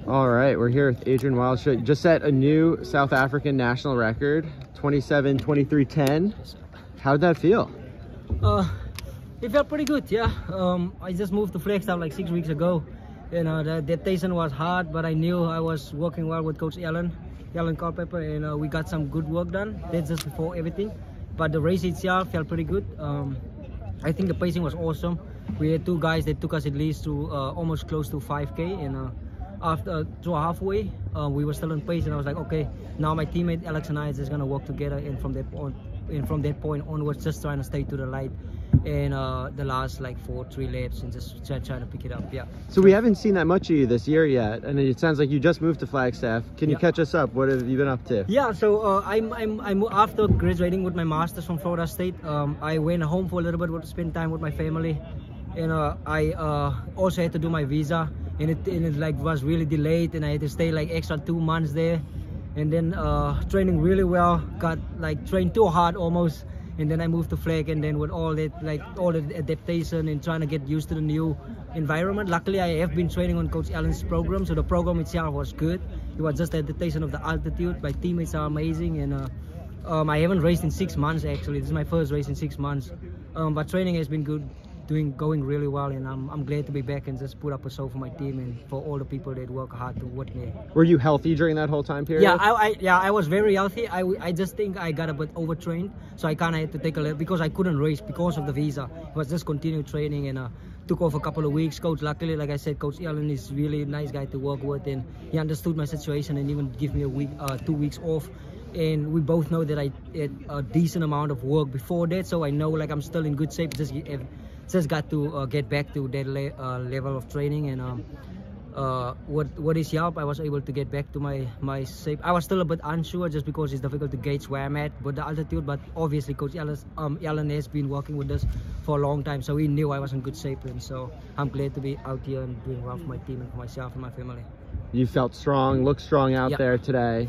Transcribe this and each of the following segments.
All right, we're here with Adriaan Wildschutt. Just set a new South African national record, 27:23:10. How'd that feel? It felt pretty good, yeah. I just moved to Flagstaff like 6 weeks ago. You know, the adaptation was hard, but I knew I was working well with Coach Alan Culpepper, and we got some good work done. That's just before everything. But the race itself felt pretty good. I think the pacing was awesome. We had two guys that took us at least to almost close to 5K, and after to halfway, we were still on pace, and I was like, okay, now my teammate Alex and I is just gonna work together, and from that point onwards, just trying to stay to the light, and the last like 3 laps, and just trying to pick it up. Yeah. So we haven't seen that much of you this year yet, and it sounds like you just moved to Flagstaff. Can you catch us up? What have you been up to? Yeah. So I'm after graduating with my master's from Florida State. I went home for a little bit to spend time with my family, and I also had to do my visa, and it like was really delayed, and I had to stay like extra 2 months there, and then training really well, got like trained too hard almost, and then I moved to Flag, and then with all that, like all the adaptation and trying to get used to the new environment. Luckily, I have been training on Coach Allen's program, so the program itself was good. It was just the adaptation of the altitude. My teammates are amazing, and I haven't raced in 6 months actually. This is my first race in 6 months, but training has been good. Going really well, and I'm glad to be back and just put up a show for my team and for all the people that work hard to with me. Were you healthy during that whole time period? Yeah, I was very healthy. I just think I got a bit overtrained, so I kind of had to take a little because I couldn't race because of the visa. It was just continued training, and took off a couple of weeks. Coach, luckily, like I said, Coach Allen is really a nice guy to work with, and he understood my situation and even give me a week, 2 weeks off. And we both know that I had a decent amount of work before that, so I know like I'm still in good shape. Just got to get back to that level of training, and what is help, I was able to get back to my shape. I was still a bit unsure just because it's difficult to gauge where I'm at with the altitude, but obviously Coach Alan has been working with us for a long time, so he knew I was in good shape, and so I'm glad to be out here and doing well for my team and for myself and my family. You felt strong, looked strong out there today.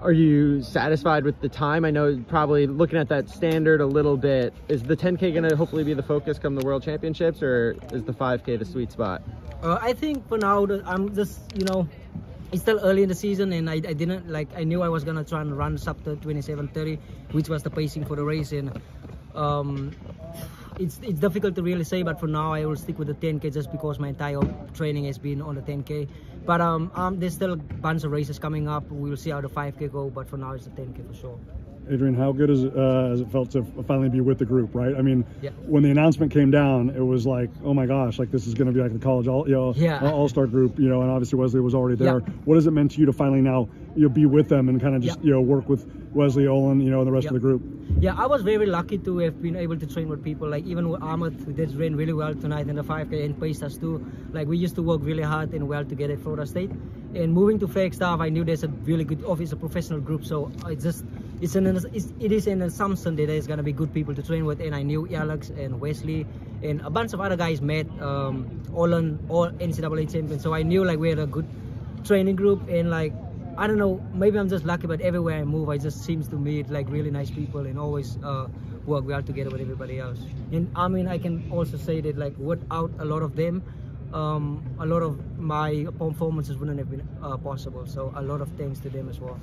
Are you satisfied with the time? I know probably looking at that standard a little bit. Is the 10K going to hopefully be the focus come the World Championships, or is the 5K the sweet spot? I think for now, I'm just, you know, it's still early in the season, and I didn't like, I knew I was going to try and run sub to 27:30, which was the pacing for the race, and it's difficult to really say, but for now I will stick with the 10K just because my entire training has been on the 10K. But there's still a bunch of races coming up. We'll see how the 5K go, but for now it's the 10K for sure. Adriaan, how good has it felt to finally be with the group, right? I mean, when the announcement came down, it was like, oh my gosh, like this is going to be like the college all-star group, you know, and obviously Wesley was already there. What has it meant to you to finally now, you know, be with them and kind of just, you know, work with Wesley, Olin, you know, and the rest of the group? Yeah, I was very lucky to have been able to train with people, like even with Ahmed, who did ran really well tonight in the 5K and paced us too. Like we used to work really hard and well together at Florida State. And moving to Flagstaff, I knew there's a really good office, a professional group, so it is an assumption that there's gonna be good people to train with, and I knew Alex and Wesley and a bunch of other guys met, Olin, all NCAA champions, so I knew like we had a good training group, and like, I don't know, maybe I'm just lucky, but everywhere I move, I just seems to meet like really nice people and always work well together with everybody else. And I mean, I can also say that like without a lot of them, a lot of my performances wouldn't have been possible, so a lot of thanks to them as well.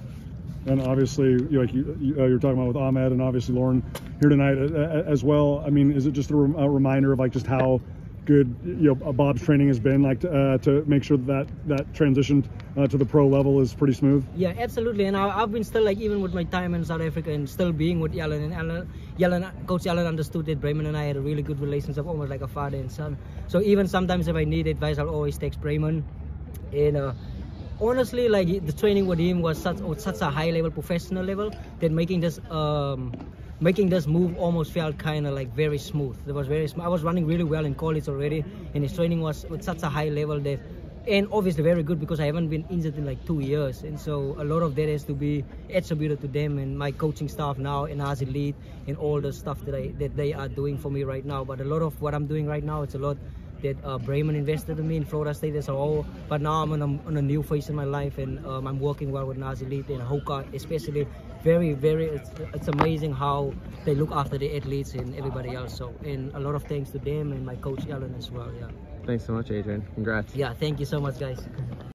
And obviously, like you're talking about with Ahmed and obviously Lauren here tonight as well. I mean, is it just a reminder of like just how good, you know, Bob's training has been, like to make sure that transition to the pro level is pretty smooth? Yeah, absolutely. And I've been still like, even with my time in South Africa and still being with Coach Allen understood that Bremen and I had a really good relationship, almost like a father and son. So even sometimes if I need advice, I'll always text Bremen. And honestly, like the training with him was such a high level, professional level, that making this move almost felt kind of like very smooth. It was very smooth. I was running really well in college already, and his training was with such a high level that, and obviously very good because I haven't been injured in like 2 years, and so a lot of that has to be attributed to them and my coaching staff now and as elite and all the stuff that they are doing for me right now. But a lot of what I'm doing right now, it's a lot that Bremen invested in me in Florida State as a whole, but now I'm on a new phase in my life, and I'm working well with Nas Elite and Hoka especially. It's amazing how they look after the athletes and everybody else, so, and a lot of thanks to them and my coach Alan as well. Yeah, thanks so much, Adriaan. Congrats. Yeah, thank you so much, guys.